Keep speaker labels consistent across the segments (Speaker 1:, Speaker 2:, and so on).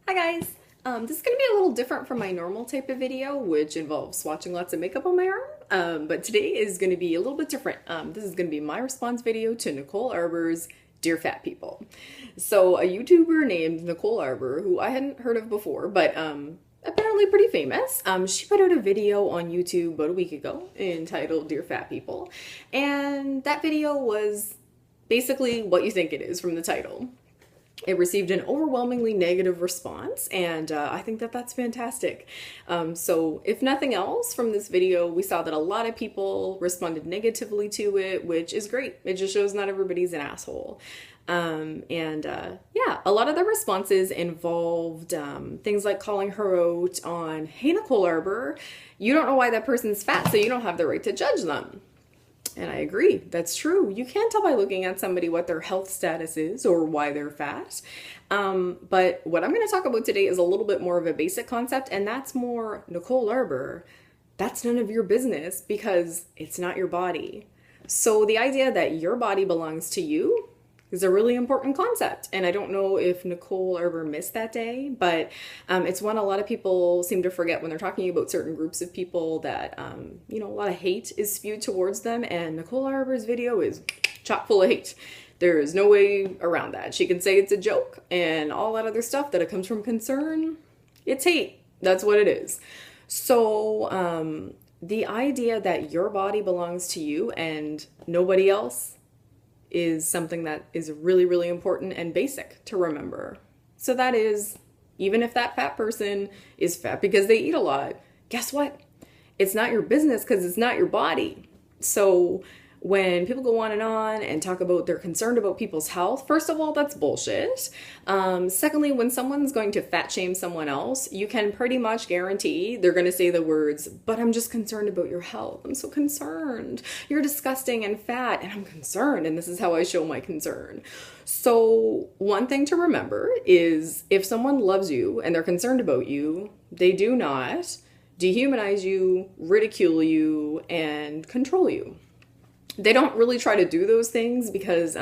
Speaker 1: Hi guys! This is going to be a little different from my normal type of video, which involves swatching lots of makeup on my arm. But today is going to be a little bit different. This is going to be my response video to Nicole Arbour's Dear Fat People. So a YouTuber named Nicole Arbour, who I hadn't heard of before, but apparently pretty famous, she put out a video on YouTube about a week ago entitled Dear Fat People. And that video was basically what you think it is from the title. It received an overwhelmingly negative response, and I think that that's fantastic. So if nothing else from this video, we saw that a lot of people responded negatively to it, which is great. It just shows not everybody's an asshole. Yeah, a lot of the responses involved things like calling her out on, hey, Nicole Arbour, you don't know why that person's fat, so you don't have the right to judge them. And I agree, that's true. You can't tell by looking at somebody what their health status is or why they're fat. But what I'm going to talk about today is a little bit more of a basic concept, and that's more Nicole Arbour. That's none of your business because it's not your body. So the idea that your body belongs to you is a really important concept. And I don't know if Nicole Arbour missed that day, but it's one a lot of people seem to forget when they're talking about certain groups of people that, a lot of hate is spewed towards them. And Nicole Arbour's video is chock full of hate. There is no way around that. She can say it's a joke and all that other stuff that it comes from concern. It's hate. That's what it is. So the idea that your body belongs to you and nobody else is something that is really, really important and basic to remember. So that is, even if that fat person is fat because they eat a lot, guess what? It's not your business because it's not your body. So when people go on and talk about they're concerned about people's health, first of all, that's bullshit. Secondly, when someone's going to fat shame someone else, you can pretty much guarantee they're going to say the words, but I'm just concerned about your health. I'm so concerned. You're disgusting and fat, and I'm concerned, and this is how I show my concern. So one thing to remember is if someone loves you and they're concerned about you, they do not dehumanize you, ridicule you, and control you. They don't really try to do those things because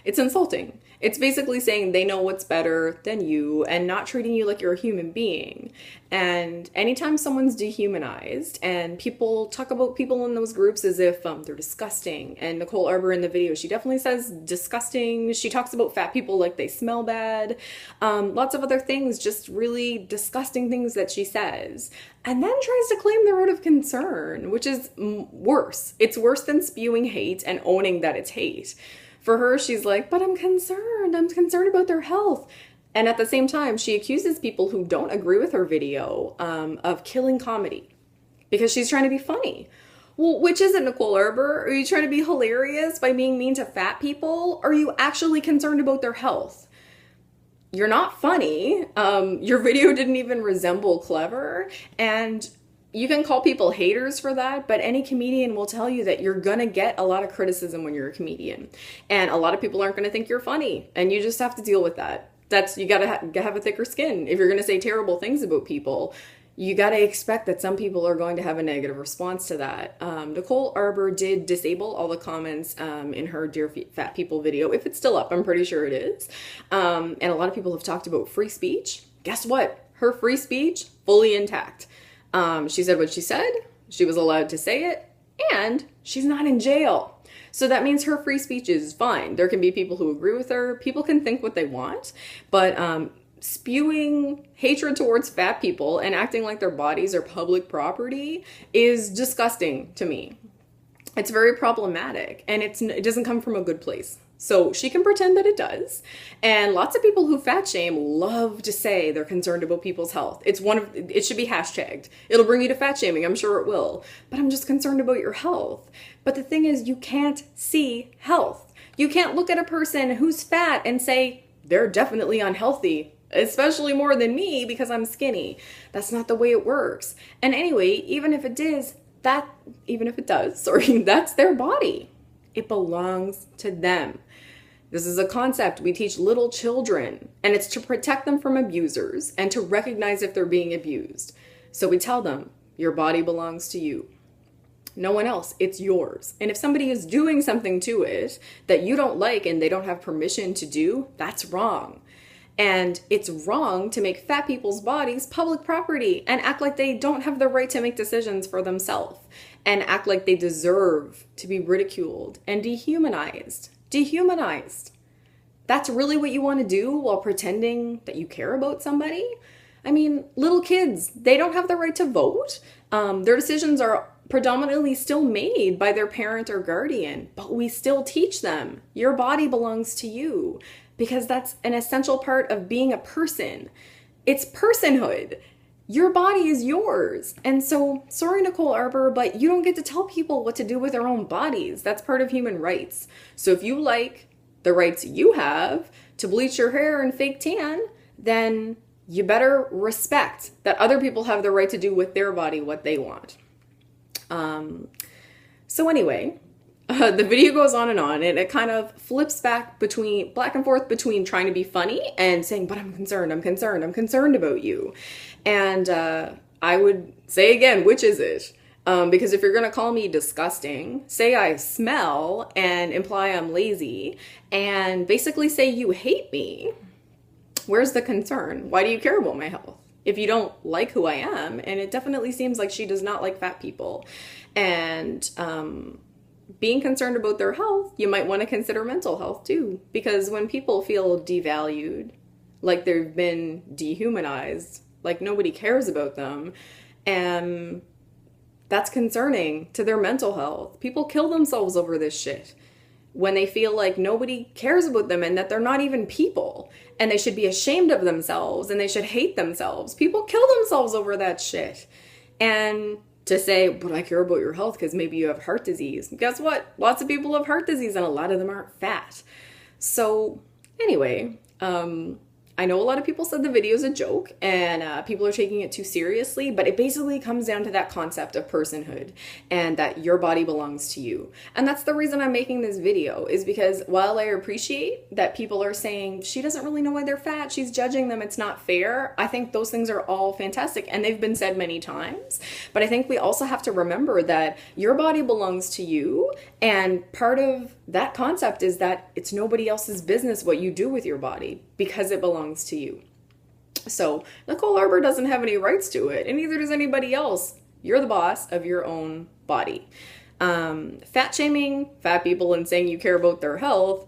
Speaker 1: it's insulting. It's basically saying they know what's better than you and not treating you like you're a human being. And anytime someone's dehumanized and people talk about people in those groups as if they're disgusting, and Nicole Arbour in the video, she definitely says disgusting. She talks about fat people like they smell bad. Lots of other things, just really disgusting things that she says. And then tries to claim the right of concern, which is worse. It's worse than spewing hate and owning that it's hate. For her, she's like, but I'm concerned. I'm concerned about their health. And at the same time, she accuses people who don't agree with her video of killing comedy because she's trying to be funny. Well, which is it, Nicole Arbour? Are you trying to be hilarious by being mean to fat people? Or are you actually concerned about their health? You're not funny. Your video didn't even resemble clever. And you can call people haters for that, but any comedian will tell you that you're gonna get a lot of criticism when you're a comedian. And a lot of people aren't gonna think you're funny, and you just have to deal with that. You gotta have a thicker skin. If you're gonna say terrible things about people, you gotta expect that some people are going to have a negative response to that. Nicole Arbour did disable all the comments in her Dear Fat People video. If it's still up, I'm pretty sure it is. And a lot of people have talked about free speech. Guess what? Her free speech, fully intact. She said what she said, she was allowed to say it, and she's not in jail. So that means her free speech is fine. There can be people who agree with her, people can think what they want, but spewing hatred towards fat people and acting like their bodies are public property is disgusting to me. It's very problematic, and it doesn't come from a good place. So she can pretend that it does. And lots of people who fat shame love to say they're concerned about people's health. It should be hashtagged. It'll bring you to fat shaming, I'm sure it will. But I'm just concerned about your health. But the thing is, you can't see health. You can't look at a person who's fat and say, they're definitely unhealthy, especially more than me because I'm skinny. That's not the way it works. And anyway, even if it does, that's their body. It belongs to them. This is a concept we teach little children, and it's to protect them from abusers and to recognize if they're being abused. So we tell them, your body belongs to you. No one else, it's yours. And if somebody is doing something to it that you don't like and they don't have permission to do, that's wrong. And it's wrong to make fat people's bodies public property and act like they don't have the right to make decisions for themselves and act like they deserve to be ridiculed and dehumanized. Dehumanized. That's really what you want to do while pretending that you care about somebody? I mean, little kids, they don't have the right to vote. Their decisions are predominantly still made by their parent or guardian, but we still teach them your body belongs to you because that's an essential part of being a person. It's personhood. Your body is yours. And so, sorry, Nicole Arbour, but you don't get to tell people what to do with their own bodies. That's part of human rights. So if you like the rights you have to bleach your hair and fake tan, then you better respect that other people have the right to do with their body what they want. So anyway, the video goes on and it kind of flips back and forth between trying to be funny and saying, but I'm concerned about you. And I would say again, which is it? Because if you're going to call me disgusting, say I smell and imply I'm lazy and basically say you hate me, where's the concern? Why do you care about my health? If you don't like who I am, and it definitely seems like she does not like fat people, and being concerned about their health, you might want to consider mental health too. Because when people feel devalued, like they've been dehumanized, like nobody cares about them, and that's concerning to their mental health. People kill themselves over this shit when they feel like nobody cares about them and that they're not even people and they should be ashamed of themselves and they should hate themselves. People kill themselves over that shit. And to say, but I care about your health because maybe you have heart disease. Guess what? Lots of people have heart disease and a lot of them aren't fat. So anyway, I know a lot of people said the video is a joke and people are taking it too seriously, but it basically comes down to that concept of personhood and that your body belongs to you. And that's the reason I'm making this video, is because while I appreciate that people are saying she doesn't really know why they're fat, she's judging them, it's not fair, I think those things are all fantastic and they've been said many times. But I think we also have to remember that your body belongs to you, and part of that concept is that it's nobody else's business what you do with your body because it belongs to you. So Nicole Arbour doesn't have any rights to it, and neither does anybody else. You're the boss of your own body. Fat shaming fat people and saying you care about their health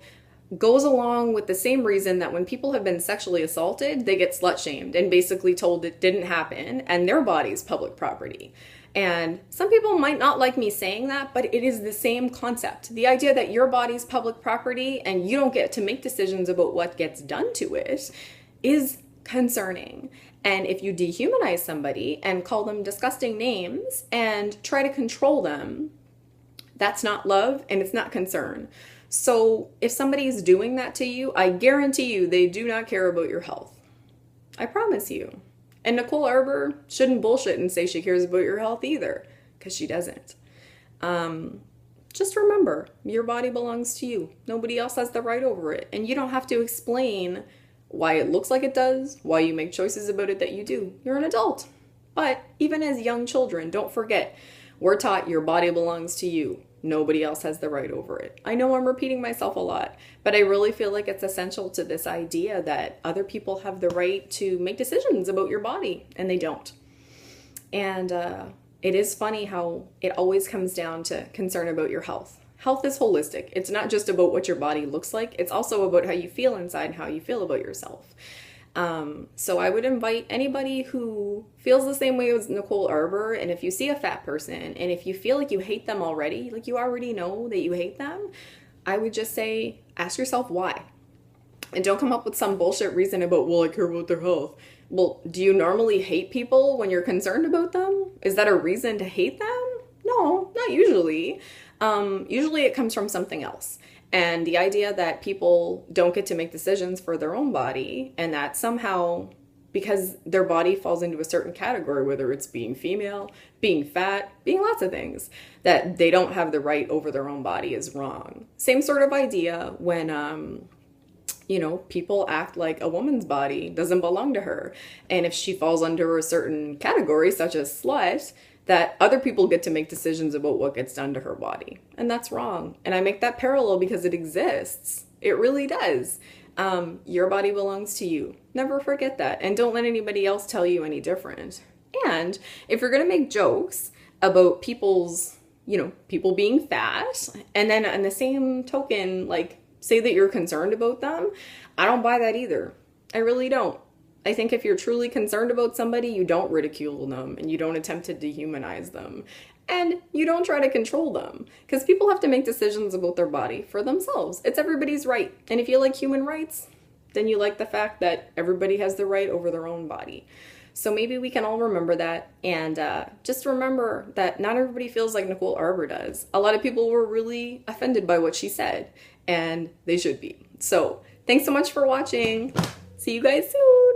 Speaker 1: goes along with the same reason that when people have been sexually assaulted, they get slut shamed and basically told it didn't happen and their body's public property. And some people might not like me saying that, but it is the same concept. The idea that your body's public property and you don't get to make decisions about what gets done to it is concerning. And if you dehumanize somebody and call them disgusting names and try to control them, that's not love and it's not concern. So if somebody's doing that to you, I guarantee you they do not care about your health. I promise you. And Nicole Arbour shouldn't bullshit and say she cares about your health either, because she doesn't. Just remember, your body belongs to you. Nobody else has the right over it. And you don't have to explain why it looks like it does, why you make choices about it that you do. You're an adult. But even as young children, don't forget, we're taught your body belongs to you. Nobody else has the right over it. I know I'm repeating myself a lot, but I really feel like it's essential to this idea that other people have the right to make decisions about your body, and they don't. And it is funny how it always comes down to concern about your health. Health is holistic. It's not just about what your body looks like. It's also about how you feel inside and how you feel about yourself. So I would invite anybody who feels the same way as Nicole Arbour, and if you see a fat person, and if you feel like you hate them already, like you already know that you hate them, I would just say, ask yourself why. And don't come up with some bullshit reason about, well, I care about their health. Well, do you normally hate people when you're concerned about them? Is that a reason to hate them? No, not usually. Usually it comes from something else. And the idea that people don't get to make decisions for their own body, and that somehow, because their body falls into a certain category, whether it's being female, being fat, being lots of things, that they don't have the right over their own body is wrong. Same sort of idea when, people act like a woman's body doesn't belong to her. And if she falls under a certain category, such as slut, that other people get to make decisions about what gets done to her body. And that's wrong. And I make that parallel because it exists. It really does. Your body belongs to you. Never forget that. And don't let anybody else tell you any different. And if you're going to make jokes about people's, people being fat, and then on the same token, like, say that you're concerned about them, I don't buy that either. I really don't. I think if you're truly concerned about somebody, you don't ridicule them and you don't attempt to dehumanize them. And you don't try to control them, because people have to make decisions about their body for themselves. It's everybody's right. And if you like human rights, then you like the fact that everybody has the right over their own body. So maybe we can all remember that, and just remember that not everybody feels like Nicole Arbour does. A lot of people were really offended by what she said, and they should be. So thanks so much for watching. See you guys soon.